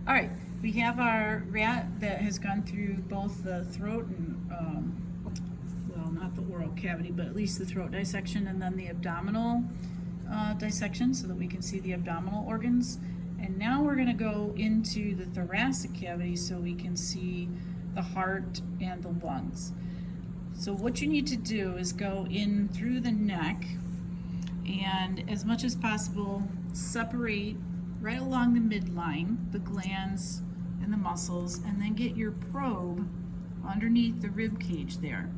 All right, we have our rat that has gone through both the throat and, well, not the oral cavity, but at least the throat dissection, and then the abdominal dissection so that we can see the abdominal organs. And now we're gonna go into the thoracic cavity so we can see the heart and the lungs. So what you need to do is go in through the neck and as much as possible separate right along the midline the glands and the muscles, and then get your probe underneath the rib cage there.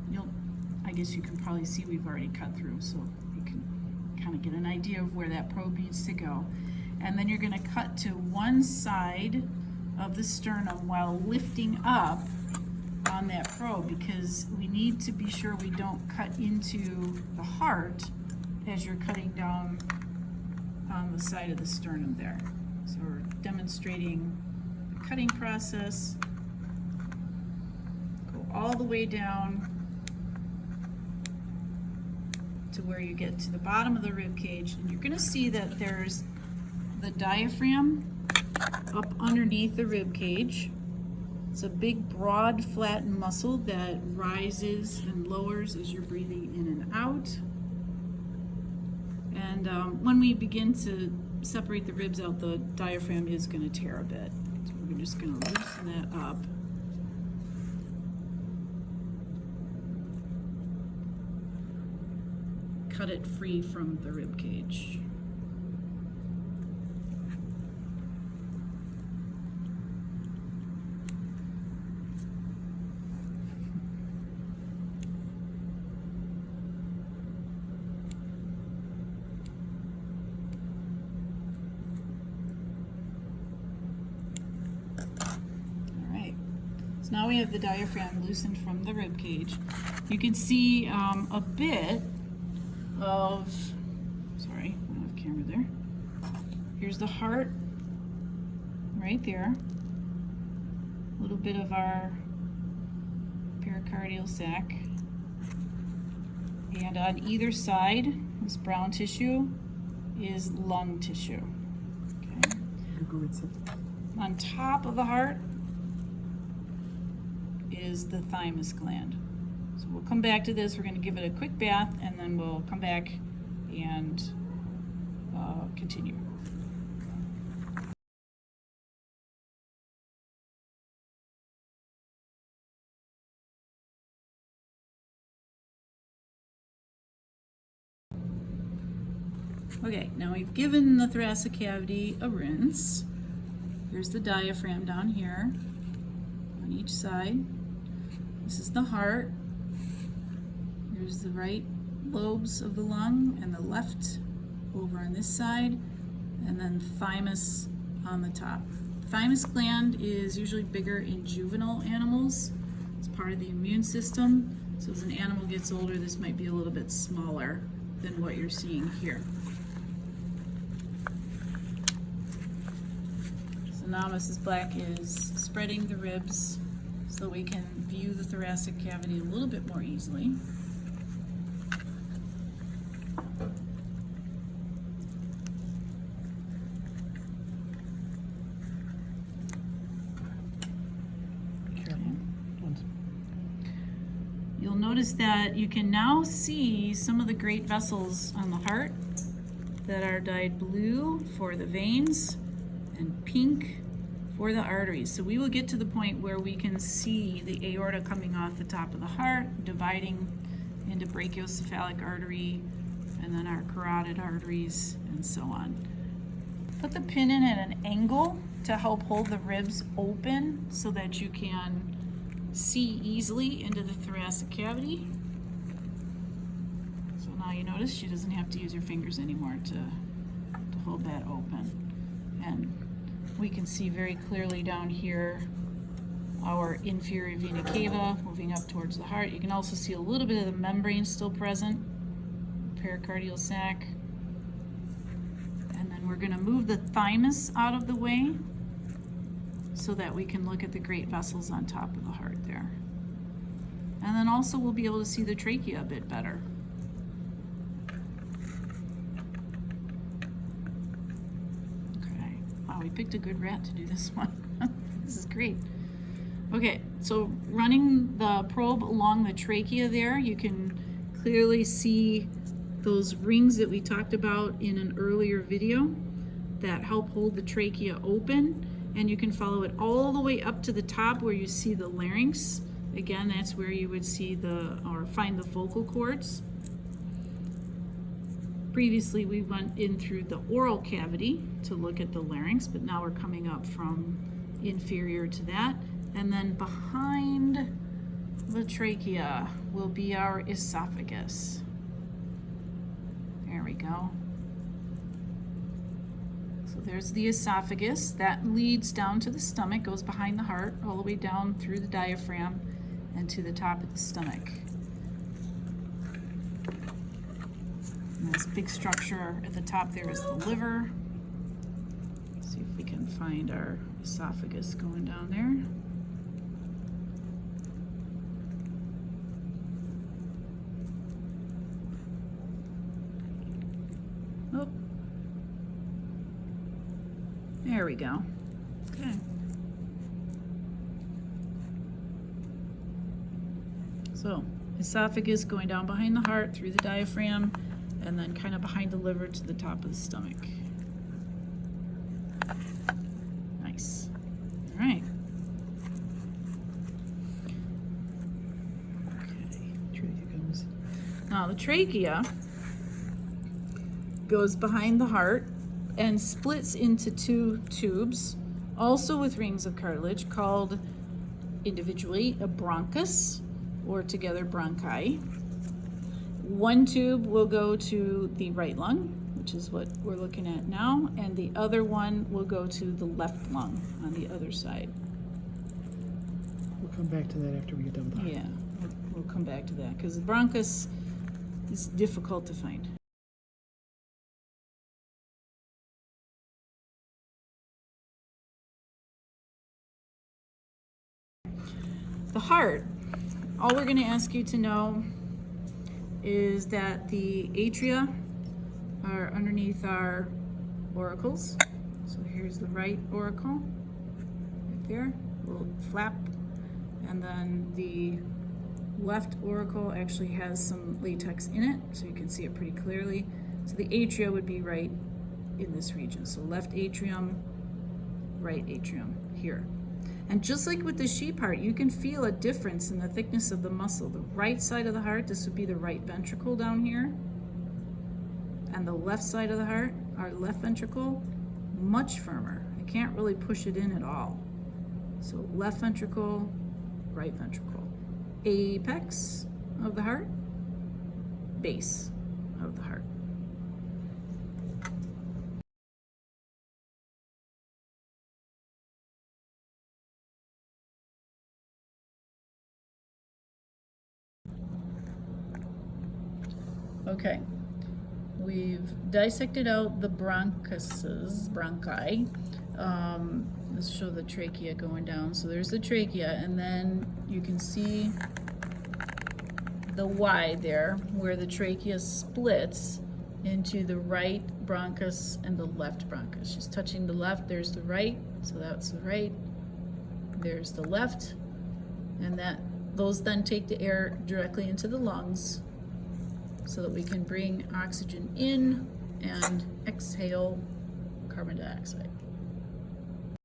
I guess you can probably see we've already cut through, so you can kind of get an idea of where that probe needs to go. And then you're going to cut to one side of the sternum while lifting up on that probe, because we need to be sure we don't cut into the heart as you're cutting down on the side of the sternum there. So we're demonstrating the cutting process. Go all the way down to where you get to the bottom of the rib cage, and you're going to see that there's the diaphragm up underneath the rib cage. It's a big, broad, flattened muscle that rises and lowers as you're breathing in and out. And when we begin to separate the ribs out, the diaphragm is going to tear a bit. So we're just going to loosen that up. Cut it free from the rib cage. So now we have the diaphragm loosened from the rib cage. You can see a bit of, sorry, I don't have camera there. Here's the heart right there. A little bit of our pericardial sac. And on either side, this brown tissue is lung tissue. Okay. On top of the heart is the thymus gland. So we'll come back to this. We're going to give it a quick bath, and then we'll come back and continue. Okay, now we've given the thoracic cavity a rinse. Here's the diaphragm down here on each side. This is the heart. Here's the right lobes of the lung and the left over on this side, and then thymus on the top. Thymus gland is usually bigger in juvenile animals. It's part of the immune system. So as an animal gets older, this might be a little bit smaller than what you're seeing here. So now Mrs. Black is spreading the ribs so we can view the thoracic cavity a little bit more easily. You'll notice that you can now see some of the great vessels on the heart that are dyed blue for the veins and pink for the arteries. So we will get to the point where we can see the aorta coming off the top of the heart, dividing into brachiocephalic artery, and then our carotid arteries, and so on. Put the pin in at an angle to help hold the ribs open so that you can see easily into the thoracic cavity. So now you notice she doesn't have to use her fingers anymore to hold that open. And we can see very clearly down here our inferior vena cava moving up towards the heart. You can also see a little bit of the membrane still present, pericardial sac. And then we're going to move the thymus out of the way so that we can look at the great vessels on top of the heart there. And then also we'll be able to see the trachea a bit better. we picked a good rat to do this one. This is great. Okay, so running the probe along the trachea there, you can clearly see those rings that we talked about in an earlier video that help hold the trachea open, and you can follow it all the way up to the top where you see the larynx. Again, that's where you would see or find the vocal cords. Previously, we went in through the oral cavity to look at the larynx, but now we're coming up from inferior to that. And then behind the trachea will be our esophagus. There we go. So there's the esophagus. That leads down to the stomach, goes behind the heart, all the way down through the diaphragm and to the top of the stomach. And this big structure at the top there is the liver. Let's see if we can find our esophagus going down there. Oh, there we go. Okay. So, esophagus going down behind the heart through the diaphragm and then kind of behind the liver to the top of the stomach. Nice. All right. Okay, trachea goes. Now the trachea goes behind the heart and splits into two tubes, also with rings of cartilage, called individually a bronchus, or together bronchi. One tube will go to the right lung, which is what we're looking at now, and the other one will go to the left lung on the other side. We'll come back to that after we get done with the heart. Yeah, we'll come back to that, because the bronchus is difficult to find. The heart, all we're going to ask you to know is that the atria are underneath our auricles. So here's the right auricle, right there, little flap, and then the left auricle actually has some latex in it, so you can see it pretty clearly. So the atria would be right in this region. So left atrium, right atrium here. And just like with the sheep heart, you can feel a difference in the thickness of the muscle. The right side of the heart, this would be the right ventricle down here. And the left side of the heart, our left ventricle, much firmer. I can't really push it in at all. So left ventricle, right ventricle. Apex of the heart, base of the heart. Okay, we've dissected out the bronchi. Let's show the trachea going down. So there's the trachea, and then you can see the Y there, where the trachea splits into the right bronchus and the left bronchus. She's touching the left, there's the right, so that's the right, there's the left, and those then take the air directly into the lungs, so that we can bring oxygen in and exhale carbon dioxide.